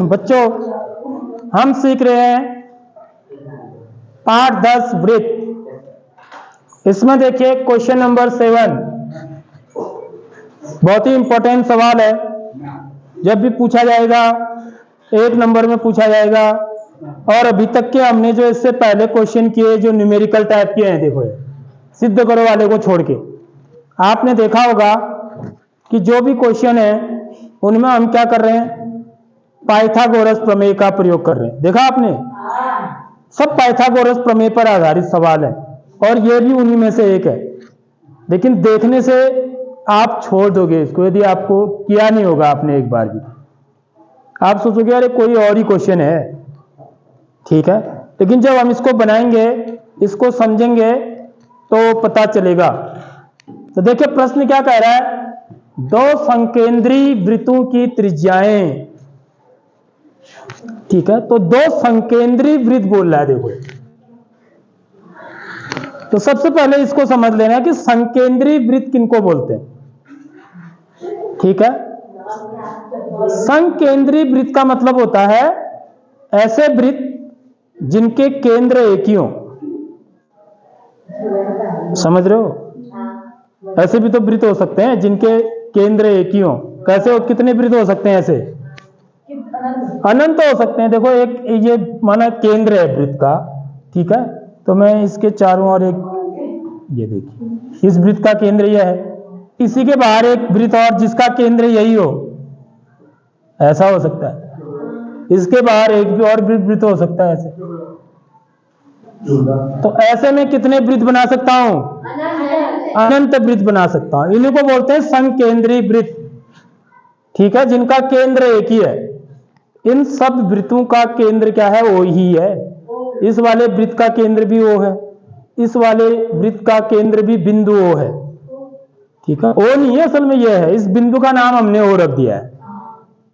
बच्चों, हम सीख रहे हैं पाठ 10 वृत्त। इसमें देखिए क्वेश्चन नंबर 7 बहुत ही इंपॉर्टेंट सवाल है। जब भी पूछा जाएगा 1 नंबर में पूछा जाएगा। और अभी तक के हमने जो इससे पहले क्वेश्चन किए जो न्यूमेरिकल टाइप के हैं, देखो सिद्ध करो वाले को छोड़ के, आपने देखा होगा कि जो भी क्वेश्चन है उनमें हम क्या कर रहे हैं, पाइथागोरस प्रमेय का प्रयोग कर रहे हैं। देखा आपने, सब पाइथागोरस प्रमेय पर आधारित सवाल है और ये भी उन्हीं में से एक है। लेकिन देखने से आप छोड़ दोगे इसको, यदि आपको किया नहीं होगा आपने एक बार भी, आप सोचोगे अरे कोई और ही क्वेश्चन है, ठीक है। लेकिन जब हम इसको बनाएंगे, इसको समझेंगे तो पता चलेगा। तो देखिए प्रश्न क्या कह रहा है, 2 संकेंद्री वृत्तों की त्रिज्याएं, ठीक है। तो 2 संकेंद्री वृत्त बोल रहा है। देखो तो सबसे पहले इसको समझ लेना कि संकेंद्री वृत्त किनको बोलते हैं, ठीक है। संकेंद्री वृत्त का मतलब होता है ऐसे वृत्त जिनके केंद्र एक ही हो। समझ रहे हो, ऐसे भी तो वृत्त हो सकते हैं जिनके केंद्र एक ही हो। कैसे हो, कितने वृत्त हो सकते हैं ऐसे, अनंत हो सकते हैं। देखो एक ये माना केंद्र है वृत्त का, ठीक है। तो मैं इसके चारों ओर एक, ये देखिए इस वृत्त का केंद्र यह है, इसी के बाहर एक वृत्त और जिसका केंद्र यही हो, ऐसा हो सकता है। इसके बाहर एक भी और वृत्त हो सकता है ऐसे। तो ऐसे में कितने वृत्त बना सकता हूं, अनंत वृत्त बना सकता हूं। इन्हीं को बोलते हैं संकेंद्री वृत्त, ठीक है, जिनका केंद्र एक ही है। इन सब वृत्तों का केंद्र क्या है, वो ही है। इस वाले वृत्त का केंद्र भी वो है, इस वाले वृत्त का केंद्र भी बिंदु ओ है, ठीक है। ओ नहीं है असल में, ये है। इस बिंदु का नाम हमने ओ रख दिया है,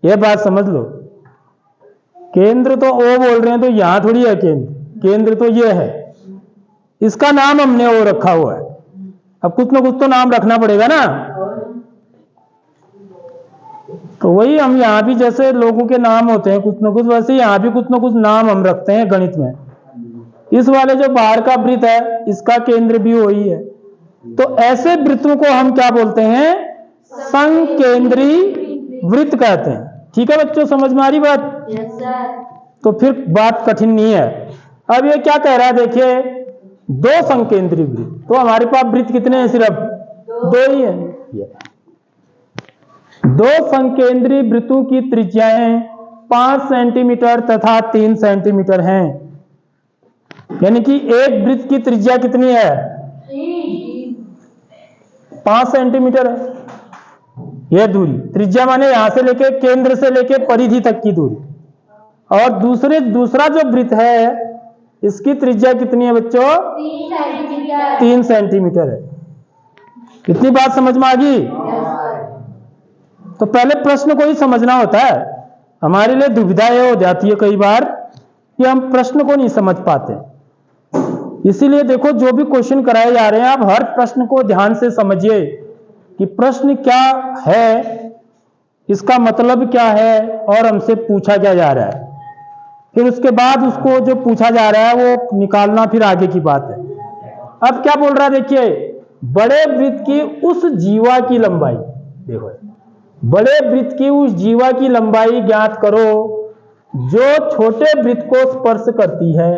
ये बात समझ लो। केंद्र तो ओ बोल रहे हैं तो यहां थोड़ी है केंद्र, केंद्र तो ये है, इसका नाम हमने ओ रखा हुआ है। अब कुछ ना कुछ तो नाम रखना पड़ेगा ना। तो वही हम यहां भी जैसे लोगों के नाम होते हैं कुछ ना कुछ, वैसे यहां भी कुछ ना कुछ नाम हम रखते हैं गणित में। इस वाले जो बाहर का वृत्त है इसका केंद्र भी वही है। तो ऐसे वृत्तों को हम क्या बोलते हैं, संकेंद्री वृत्त कहते हैं, ठीक है बच्चों। समझ में आ रही बात? Yes sir. तो फिर बात कठिन नहीं है। अब ये क्या कह रहा है, देखिए 2 संकेंद्री वृत्त। तो हमारे पास वृत्त कितने हैं, सिर्फ 2 ही है। 2 संकेंद्री वृत्तों की त्रिज्याएं 5 सेंटीमीटर तथा 3 सेंटीमीटर हैं। यानी कि एक वृत्त की त्रिज्या कितनी है, 5 सेंटीमीटर है। यह दूरी, त्रिज्या माने यहां से लेके केंद्र से लेके परिधि तक की दूरी। और दूसरा जो वृत्त है इसकी त्रिज्या कितनी है बच्चों, 3 सेंटीमीटर है। इतनी बात समझ में आ गई? तो पहले प्रश्न को ही समझना होता है। हमारे लिए दुविधा ये हो जाती है कई बार कि हम प्रश्न को नहीं समझ पाते। इसीलिए देखो जो भी क्वेश्चन कराए जा रहे हैं, आप हर प्रश्न को ध्यान से समझिए कि प्रश्न क्या है, इसका मतलब क्या है और हमसे पूछा क्या जा रहा है। फिर उसके बाद उसको जो पूछा जा रहा है वो निकालना फिर आगे की बात है। अब क्या बोल रहा है, देखिए बड़े वृत्त की उस जीवा की लंबाई, देखो बड़े वृत्त की उस जीवा की लंबाई ज्ञात करो जो छोटे वृत्त को स्पर्श करती है,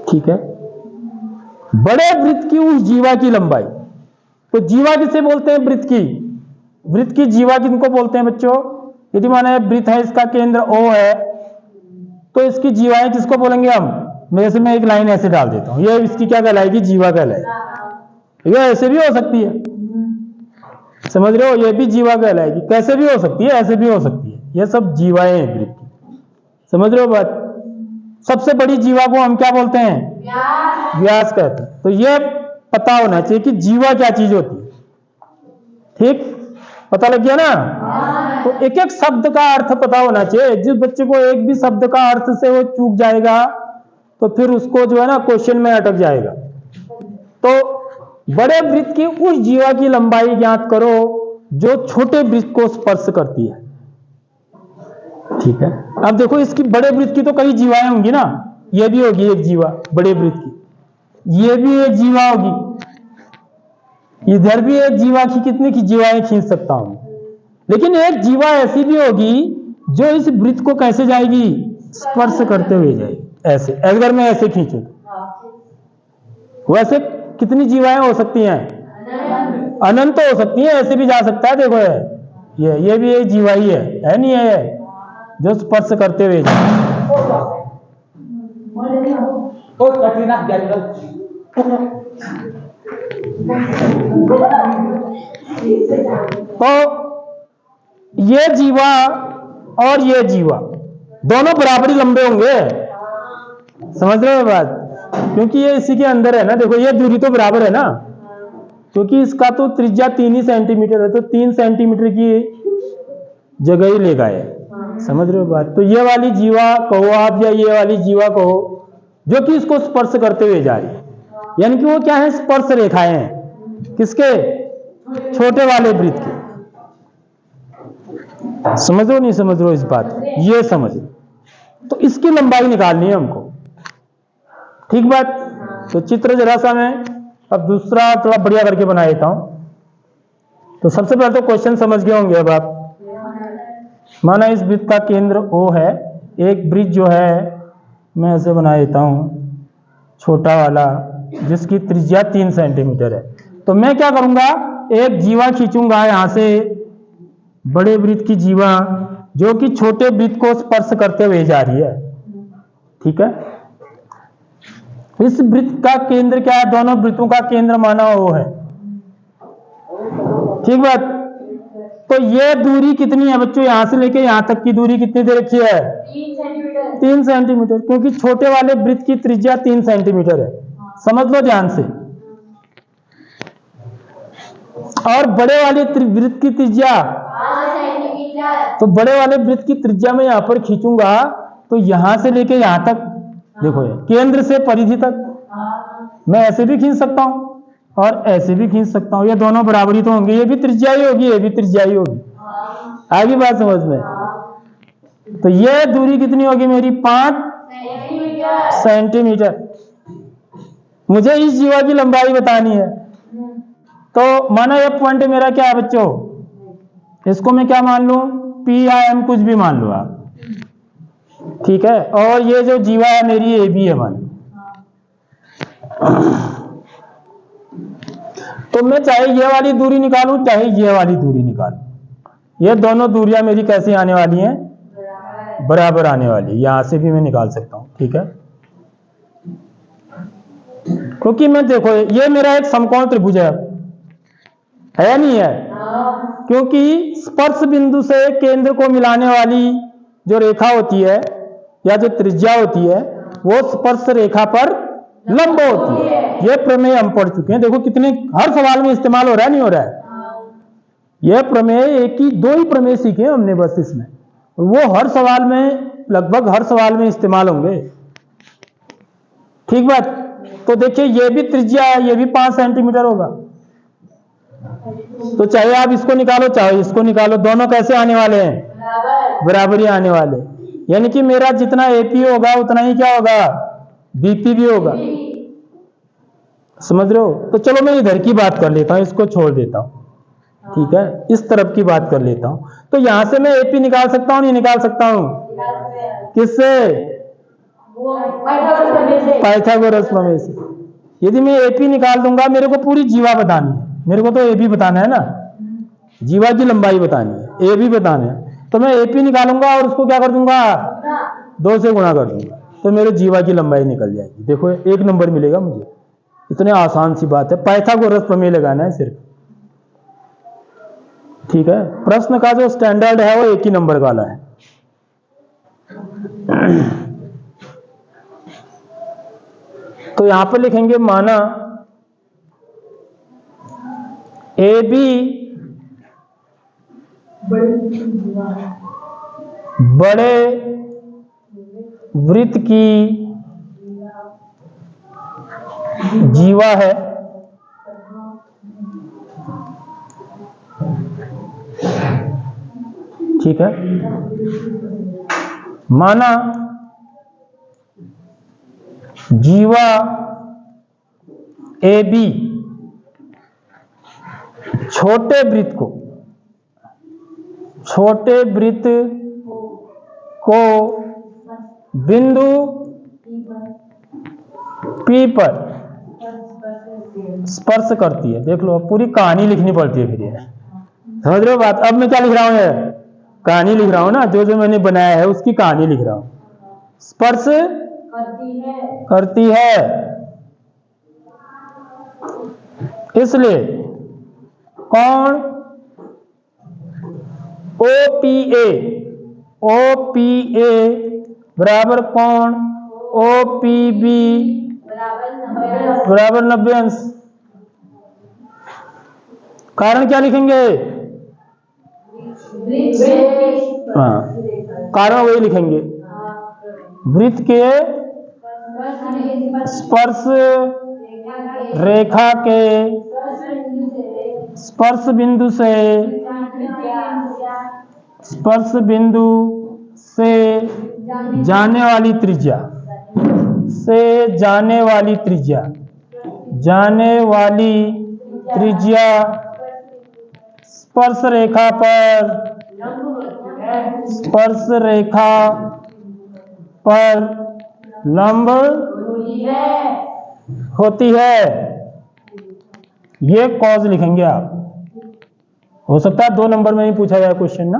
ठीक है। बड़े वृत्त की उस जीवा की लंबाई, तो जीवा किसे बोलते हैं, वृत्त की जीवा किनको बोलते हैं बच्चों। यदि माना वृत्त है, इसका केंद्र O है, तो इसकी जीवाएं किसको बोलेंगे हम। मेरे से मैं एक लाइन ऐसे डाल देता हूं, ये इसकी क्या कहलाएगी, जीवा कहलाएगी। ये ऐसे भी हो सकती है, समझ रहे हो, ये भी जीवा कहलाएगी। कैसे भी हो सकती है, ऐसे भी हो सकती है, ये सब जीवाएं हैं वृत्त की। समझ रहे हो बात? सबसे बड़ी जीवा को हम क्या बोलते हैं, व्यास कहते हैं। तो ये पता होना चाहिए कि जीवा क्या चीज होती है, ठीक, पता लग गया ना। तो एक एक शब्द का अर्थ पता होना चाहिए। जिस बच्चे को एक भी शब्द का अर्थ से वो चूक जाएगा तो फिर उसको जो है ना क्वेश्चन में अटक जाएगा। तो बड़े वृत्त की उस जीवा की लंबाई ज्ञात करो जो छोटे वृत्त को स्पर्श करती है। ठीक है, अब देखो इसकी बड़े वृत्त की तो कई जीवाएं होंगी ना, ये भी होगी एक जीवा बड़े वृत्त की, ये भी एक जीवा होगी, इधर भी एक जीवा की, कितनी की जीवाएं खींच सकता हूं, लेकिन एक जीवा ऐसी भी होगी जो इस वृत्त को कैसे जाएगी, स्पर्श करते हुए जाएगी। ऐसे अगर मैं ऐसे खींचूं, वैसे कितनी जीवाएं हो सकती हैं, अनंत हो सकती हैं, ऐसे भी जा सकता है। देखो ये भी एक जीवा ही है नहीं है, जो स्पर्श करते हुए जाए। तो ये जीवा और ये जीवा दोनों बराबरी लंबे होंगे, समझ रहे हो बात, क्योंकि ये इसी के अंदर है ना। देखो ये दूरी तो बराबर है ना, क्योंकि इसका तो त्रिज्या 3 ही सेंटीमीटर है, तो 3 सेंटीमीटर की जगह ही लेगा ये, समझ रहे हो बात। तो ये वाली जीवा कहो आप या ये वाली जीवा कहो जो कि इसको स्पर्श करते हुए जा रही है, यानी कि वो क्या है, स्पर्श रेखाएं हैं, किसके, छोटे वाले वृत्त के। समझ लो नहीं समझ लो इस बात, ये समझ लो। तो इसकी लंबाई निकालनी है हमको, ठीक बात। तो चित्र जरा सा मैं अब दूसरा थोड़ा बढ़िया करके बना देता हूं। तो सबसे पहले तो क्वेश्चन समझ गए होंगे अब आप। माना इस वृत्त का केंद्र O है, एक वृत्त जो है मैं ऐसे बना देता हूं छोटा वाला, जिसकी त्रिज्या 3 सेंटीमीटर है। तो मैं क्या करूंगा, एक जीवा खींचूंगा यहां से, बड़े वृत्त की जीवा जो कि छोटे वृत्त को स्पर्श करते हुए जा रही है। ठीक है, इस वृत्त का केंद्र क्या है, दोनों वृत्तों का केंद्र माना O है, ठीक बात। तो ये दूरी कितनी है बच्चों, यहां से लेके यहां तक की दूरी कितनी दे रखी है, 3 सेंटीमीटर, क्योंकि छोटे वाले वृत्त की त्रिज्या 3 सेंटीमीटर है, समझ लो ध्यान से। और बड़े वाले वृत्त की त्रिज्या 5 सेंटीमीटर, तो बड़े वाले वृत्त की त्रिज्या में यहां पर खींचूंगा तो यहां से लेके यहां तक, देखो ये केंद्र से परिधि तक मैं ऐसे भी खींच सकता हूं और ऐसे भी खींच सकता हूं, ये दोनों बराबरी तो होंगे, ये भी त्रिज्या ही होगी, ये भी त्रिज्या ही होगी। आगे बात समझ में। तो ये दूरी कितनी होगी मेरी, 5 सेंटीमीटर। मुझे इस जीवा की लंबाई बतानी है। तो माना ये पॉइंट मेरा क्या है बच्चों, इसको मैं क्या मान लूं, P या M कुछ भी मान लो आप, ठीक है। और ये जो जीवा है मेरी AB है मान लो। तो मैं चाहे ये वाली दूरी निकालूं चाहे ये वाली दूरी निकालूं, ये दोनों दूरियां मेरी कैसी आने वाली हैं, बराबर आने वाली। यहां से भी मैं निकाल सकता हूं, ठीक है। क्योंकि मैं देखो ये मेरा एक समकोण त्रिभुज है नहीं है, क्योंकि स्पर्श बिंदु से केंद्र को मिलाने वाली जो रेखा होती है या जो त्रिज्या होती है वो स्पर्श रेखा पर लंब होती है। ये प्रमेय हम पढ़ चुके हैं, देखो कितने हर सवाल में इस्तेमाल हो रहा है, नहीं हो रहा है। यह प्रमेय एक ही 2 ही प्रमेय सीखे हमने बस इसमें, वो हर सवाल में, लगभग हर सवाल में इस्तेमाल होंगे, ठीक बात। तो देखिए ये भी त्रिज्या है, ये भी 5 सेंटीमीटर होगा। तो चाहे आप इसको निकालो चाहे इसको निकालो, दोनों कैसे आने वाले हैं, बराबरी आने वाले। यानी कि मेरा जितना AP होगा उतना ही क्या होगा, BP भी होगा, समझ रहे हो। तो चलो मैं इधर की बात कर लेता हूं, इसको छोड़ देता हूं, ठीक है, इस तरफ की बात कर लेता हूं। तो यहां से मैं AP निकाल सकता हूं नहीं निकाल सकता हूं, किससे, पाइथागोरस प्रमेय से। यदि मैं AP निकाल दूंगा, मेरे को पूरी जीवा बतानी है, मेरे को तो AB बताना है ना, जीवा की लंबाई बतानी है, AB बताना है। तो मैं AP निकालूंगा और उसको क्या कर दूंगा, 2 से गुणा कर दूंगा, तो मेरे जीवा की लंबाई निकल जाएगी। देखो 1 नंबर मिलेगा मुझे, इतने आसान सी बात है, पाइथागोरस प्रमेय लगाना है सिर्फ, ठीक है। प्रश्न का जो स्टैंडर्ड है वो 1 ही नंबर वाला है। तो यहां पर लिखेंगे माना AB बड़े वृत्त की जीवा है ठीक है। माना जीवा ए बी छोटे वृत्त को बिंदु P पर स्पर्श करती है। देख लो, अब पूरी कहानी लिखनी पड़ती है फिर ये, समझ रहे हो बात। अब मैं क्या लिख रहा हूं, ये कहानी लिख रहा हूं ना, जो जो मैंने बनाया है उसकी कहानी लिख रहा हूं। स्पर्श करती है, इसलिए कौण OPA बराबर कौण OPB बराबर 90 अंश। कारण क्या लिखेंगे? हाँ, कारण वही लिखेंगे, वृत्त के स्पर्श रेखा के स्पर्श बिंदु से जाने वाली त्रिज्या स्पर्श रेखा पर लंब होती है। ये कॉज लिखेंगे आप। हो सकता है 2 नंबर में ही पूछा जाए क्वेश्चन ना,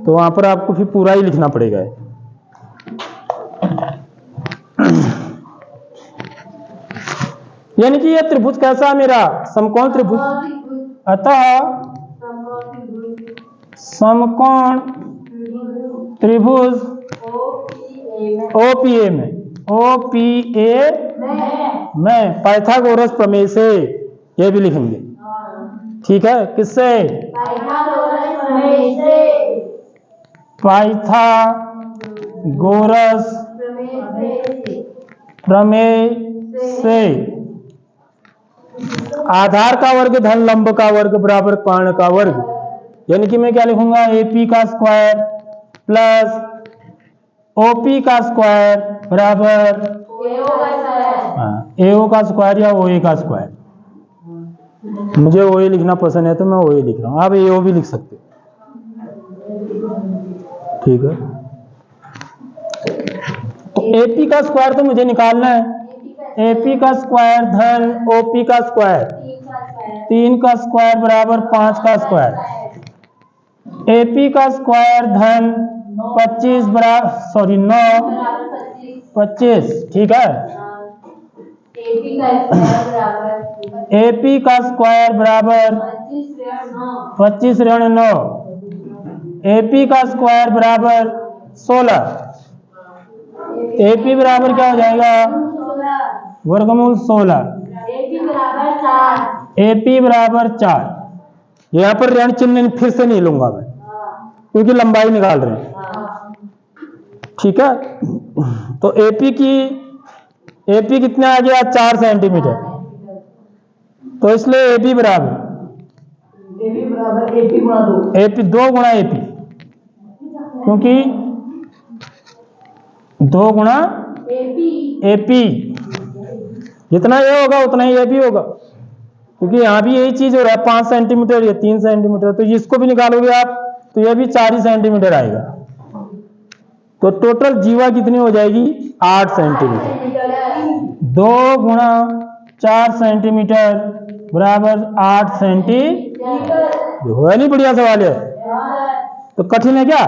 तो वहां पर आपको फिर पूरा ही लिखना पड़ेगा। यानी कि ये त्रिभुज कैसा है मेरा? समकोण त्रिभुज। अतः समकोण त्रिभुज OPA में पाइथागोरस प्रमेय से, ये भी लिखेंगे, ठीक है। किससे? पाइथागोरस प्रमेय से आधार का वर्ग धन लंब का वर्ग बराबर कर्ण का वर्ग। यानी कि मैं क्या लिखूंगा? AP का स्क्वायर प्लस OP का स्क्वायर बराबर AO का स्क्वायर या OA का स्क्वायर। मुझे OA लिखना पसंद है तो मैं OA लिख रहा हूं, आप AO भी लिख सकते हो, ठीक है। तो AP का स्क्वायर तो मुझे निकालना है। AP का स्क्वायर धन OP का स्क्वायर, 3 का स्क्वायर बराबर 5 का स्क्वायर। AP का स्क्वायर धन 25 बराबर 25, ठीक है। AP का स्क्वायर बराबर 25 ऋण 9, AP का स्क्वायर बराबर 16। AP बराबर क्या हो जाएगा? वर्गमूल 16। AP बराबर 4। यहाँ पर ऋण चिन्ह फिर से नहीं लूंगा मैं, क्योंकि लंबाई निकाल रहे हैं, ठीक है। तो AP कितना आ गया? 4 सेंटीमीटर। तो इसलिए AP बराबर AP 2 गुणा AP, क्योंकि 2 गुणा AP, जितना ये होगा उतना ही AP होगा, क्योंकि यहाँ भी यही चीज हो रहा है। 5 सेंटीमीटर या 3 सेंटीमीटर, तो इसको भी निकालोगे आप तो ये भी 4 ही सेंटीमीटर आएगा। तो टोटल जीवा कितनी हो जाएगी? 8 सेंटीमीटर। 2 गुणा 4 सेंटीमीटर बराबर 8 सेंटीमीटर। है नहीं बढ़िया सवाल है? तो कठिन है क्या?